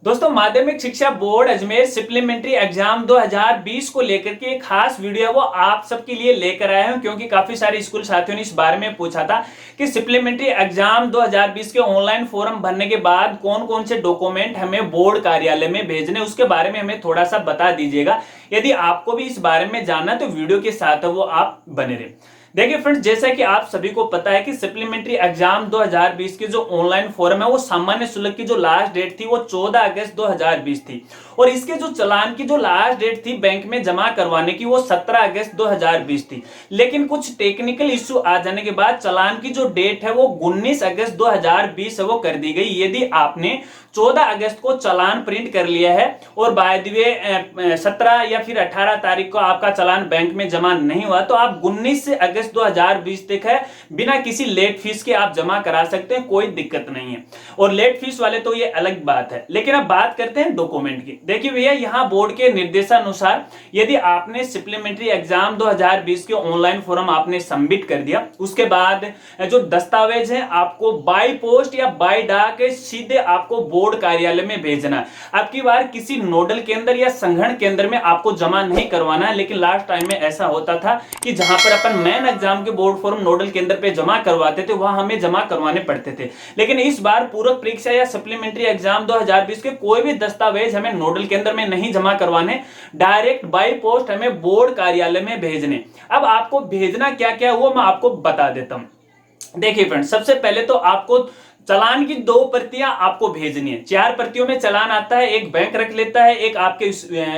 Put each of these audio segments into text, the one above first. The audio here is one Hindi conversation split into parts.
दोस्तों, माध्यमिक शिक्षा बोर्ड अजमेर सप्लीमेंट्री एग्जाम 2020 को लेकर के एक खास वीडियो है वो आप सबके लिए लेकर आया हूं, क्योंकि काफी सारे स्कूल साथियों ने इस बारे में पूछा था कि सप्लीमेंट्री एग्जाम 2020 के ऑनलाइन फॉर्म भरने के बाद कौन कौन से डॉक्यूमेंट हमें बोर्ड कार्यालय में भेजने, उसके बारे में हमें थोड़ा सा बता दीजिएगा। यदि आपको भी इस बारे में जानना तो वीडियो के साथ वो आप बने रहे। देखिए फ्रेंड्स, जैसा कि आप सभी को पता है कि सप्लीमेंट्री एग्जाम 2020 के जो ऑनलाइन फॉर्म है वो सामान्य शुल्क की जो लास्ट डेट थी वो 14 अगस्त 2020 थी, और इसके जो चालान की जो लास्ट डेट थी बैंक में जमा करवाने की वो 17 अगस्त 2020 थी। लेकिन कुछ टेक्निकल इश्यू आ जाने के बाद चालान की जो डेट है वो 19 अगस्त 2020 है वो कर दी गई। यदि आपने 14 अगस्त को चालान प्रिंट कर लिया है और बाय द वे 17 या फिर 18 तारीख को आपका चालान बैंक में जमा नहीं हुआ तो आप 19 अगस्त 2020 तक है बिना किसी लेट फीस के आप जमा करा सकते हैं, कोई दिक्कत नहीं है। और लेट फीस वाले तो ये अलग बात है। लेकिन अब बात करते हैं डॉक्यूमेंट की। देखिए भैया, यहाँ बोर्ड के निर्देशानुसार यदि आपने सप्लीमेंट्री एग्जाम 2020 के ऑनलाइन फॉर्म आपने सबमिट कर दिया, उसके बाद जो दस्तावेज है आपको बाय पोस्ट या बाय डाक सीधे आपको बोर्ड कार्यालय में भेजना है। अब की बार किसी नोडल केंद्र या संगठन केंद्र में आपको जमा नहीं करवाना है। लेकिन लास्ट टाइम में ऐसा होता था कि जहां पर अपन मेन एग्जाम के बोर्ड फॉर्म नोडल केंद्र पे जमा करवाते थे वहां हमें जमा करवाने पड़ते थे। लेकिन इस बार पूरक परीक्षा या सप्लीमेंट्री एग्जाम 2020 के कोई भी दस्तावेज हमें नोडल केंद्र में नहीं जमा करवाने, डायरेक्ट बाय पोस्ट हमें बोर्ड कार्यालय में भेजने। अब आपको भेजना क्या क्या वो मैं आपको बता देता हूं। देखिए फ्रेंड्स, सबसे पहले तो आपको चालान की 2 प्रतियां आपको भेजनी है। 4 प्रतियों में चालान आता है, एक बैंक रख लेता है, एक आपके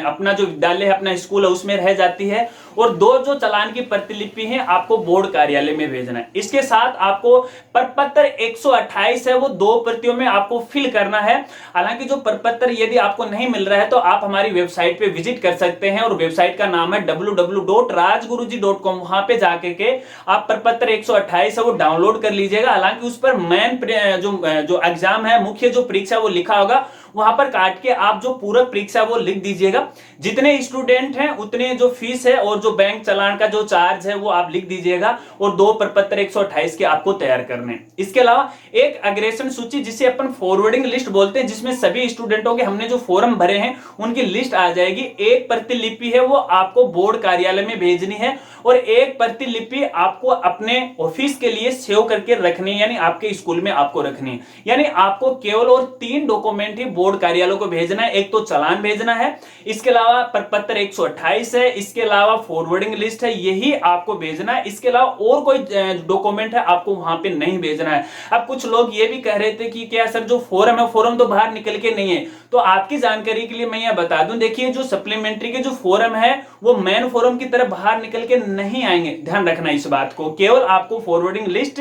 अपना जो विद्यालय है अपना स्कूल है उसमें रह जाती है, और 2 जो चालान की प्रतिलिपि है आपको बोर्ड कार्यालय में भेजना है। इसके साथ आपको प्रपत्र 128 है वो 2 प्रतियों में आपको फिल करना है। हालांकि जो प्रपत्र यदि आपको नहीं मिल रहा है तो आप हमारी वेबसाइट पे विजिट कर सकते हैं, और वेबसाइट का नाम है www.rajguruji.com। वहां पे जाके के आप प्रपत्र 128 है वो डाउनलोड कर लीजिएगा। हालांकि उस पर मेन जो एग्जाम है, मुख्य जो परीक्षा वो लिखा होगा, वहां पर काट के आप जो पूरक परीक्षा वो लिख दीजिएगा। जितने स्टूडेंट हैं उतने जो फीस है और जो बैंक चालान का जो चार्ज है वो आप लिख दीजिएगा, और 2 प्रपत्र 128 के आपको तैयार करने। इसके अलावा एक अग्रेसन सूची जिसे अपन फॉरवर्डिंग लिस्ट बोलते हैं, जिसमें सभी स्टूडेंटों के हमने जो फॉर्म भरे हैं उनकी लिस्ट आ जाएगी। एक प्रतिलिपि है वो आपको बोर्ड कार्यालय में भेजनी है, और एक प्रतिलिपि आपको अपने ऑफिस के लिए सेव करके रखनी है, यानी आपके स्कूल में आपको रखनी है। यानी आपको केवल और 3 डॉक्यूमेंट ही बोर्ड कार्यालय को भेजना है। एक तो चालान भेजना है, इसके अलावा प्रपत्र 128 है, इसके अलावा फॉरवर्डिंग लिस्ट है, यही आपको भेजना है। इसके अलावा और कोई डॉक्यूमेंट है आपको वहां पे नहीं भेजना है। अब कुछ लोग ये भी कह रहे थे कि क्या सर जो फॉर्म है फॉर्म तो बाहर निकल के नहीं है, तो आपकी जानकारी के लिए मैं यह बता दूं, देखिए जो सप्लीमेंट्री के जो फॉर्म है वो मेन फॉर्म की तरह बाहर निकल के नहीं आएंगे, ध्यान रखना इस बात को। केवल आपको फॉरवर्डिंग लिस्ट,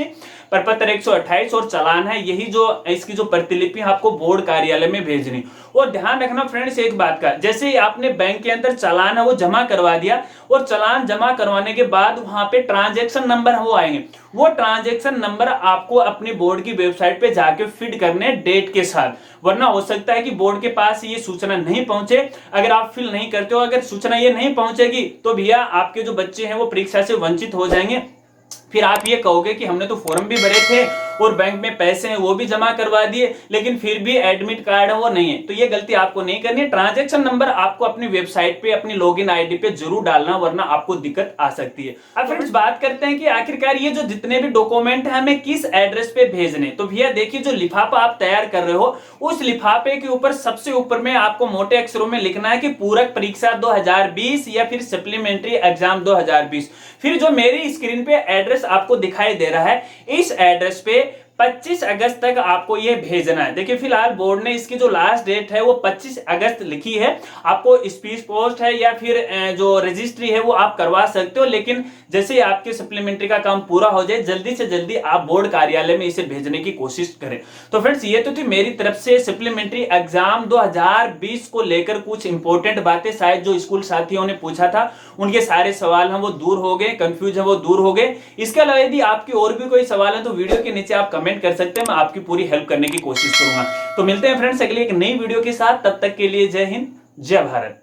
प्रपत्र 128 और चालान है, यही जो इसकी जो प्रतिलिपि आपको बोर्ड कार्यालय में भेजनी। और ध्यान रखना फ्रेंड्स एक बात का, जैसे ही आपने बैंक के अंदर चालान है वो जमा करवा दिया, और चालान जमा करवाने के बाद वहां पे ट्रांजैक्शन नंबर वो आएंगे, वो ट्रांजैक्शन नंबर आपको अपनी बोर्ड की वेबसाइट पे जाके फीड करने डेट के साथ। वरना हो सकता है कि बोर्ड के पास ये सूचना नहीं पहुंचे। अगर आप फिल नहीं करते हो, अगर सूचना ये नहीं पहुंचेगी तो भैया आपके जो बच्चे हैं वो परीक्षा से वंचित हो जाएंगे। फिर आप ये कहोगे कि हमने तो फॉर्म भी भरे थे और बैंक में पैसे हैं वो भी जमा करवा दिए, लेकिन फिर भी एडमिट कार्ड है वो नहीं है। तो ये गलती आपको नहीं करनी है। ट्रांजैक्शन नंबर आपको अपनी वेबसाइट पे अपनी लॉगिन आईडी पे जरूर डालना, वरना आपको दिक्कत आ सकती है। अब फ्रेंड्स बात करते हैं कि आखिरकार ये जो जितने भी डॉक्यूमेंट है हमें किस एड्रेस पे भेजने। तो भैया देखिए, जो लिफाफा आप तैयार कर रहे हो उस लिफाफे के ऊपर सबसे ऊपर में आपको मोटे अक्षरों में लिखना है कि पूरक परीक्षा 2020 या फिर सप्लीमेंट्री एग्जाम 2020। फिर जो मेरी स्क्रीन पे एड्रेस आपको दिखाई दे रहा है, इस एड्रेस पे 25 अगस्त तक आपको ये भेजना है। देखिए फिलहाल बोर्ड ने इसकी जो लास्ट डेट है वो 25 अगस्त लिखी है। आपको स्पीड पोस्ट है या फिर जो रजिस्ट्री है वो आप करवा सकते हो, लेकिन जैसे ही आपके सप्लीमेंट्री का काम पूरा हो जाए जल्दी से जल्दी आप बोर्ड कार्यालय में इसे भेजने की कोशिश करें। तो फ्रेंड्स ये तो थी मेरी तरफ से सप्लीमेंट्री एग्जाम 2020 को लेकर कुछ इंपॉर्टेंट बातें। शायद जो स्कूल साथियों ने पूछा था उनके सारे सवाल हैं वो दूर हो गए, कंफ्यूज है वो दूर हो गए। इसके अलावा यदि आपकी और भी कोई सवाल है तो वीडियो के नीचे आप कमेंट कर सकते हैं, मैं आपकी पूरी हेल्प करने की कोशिश करूंगा। तो मिलते हैं फ्रेंड्स अगली एक नई वीडियो के साथ, तब तक के लिए जय हिंद जय भारत।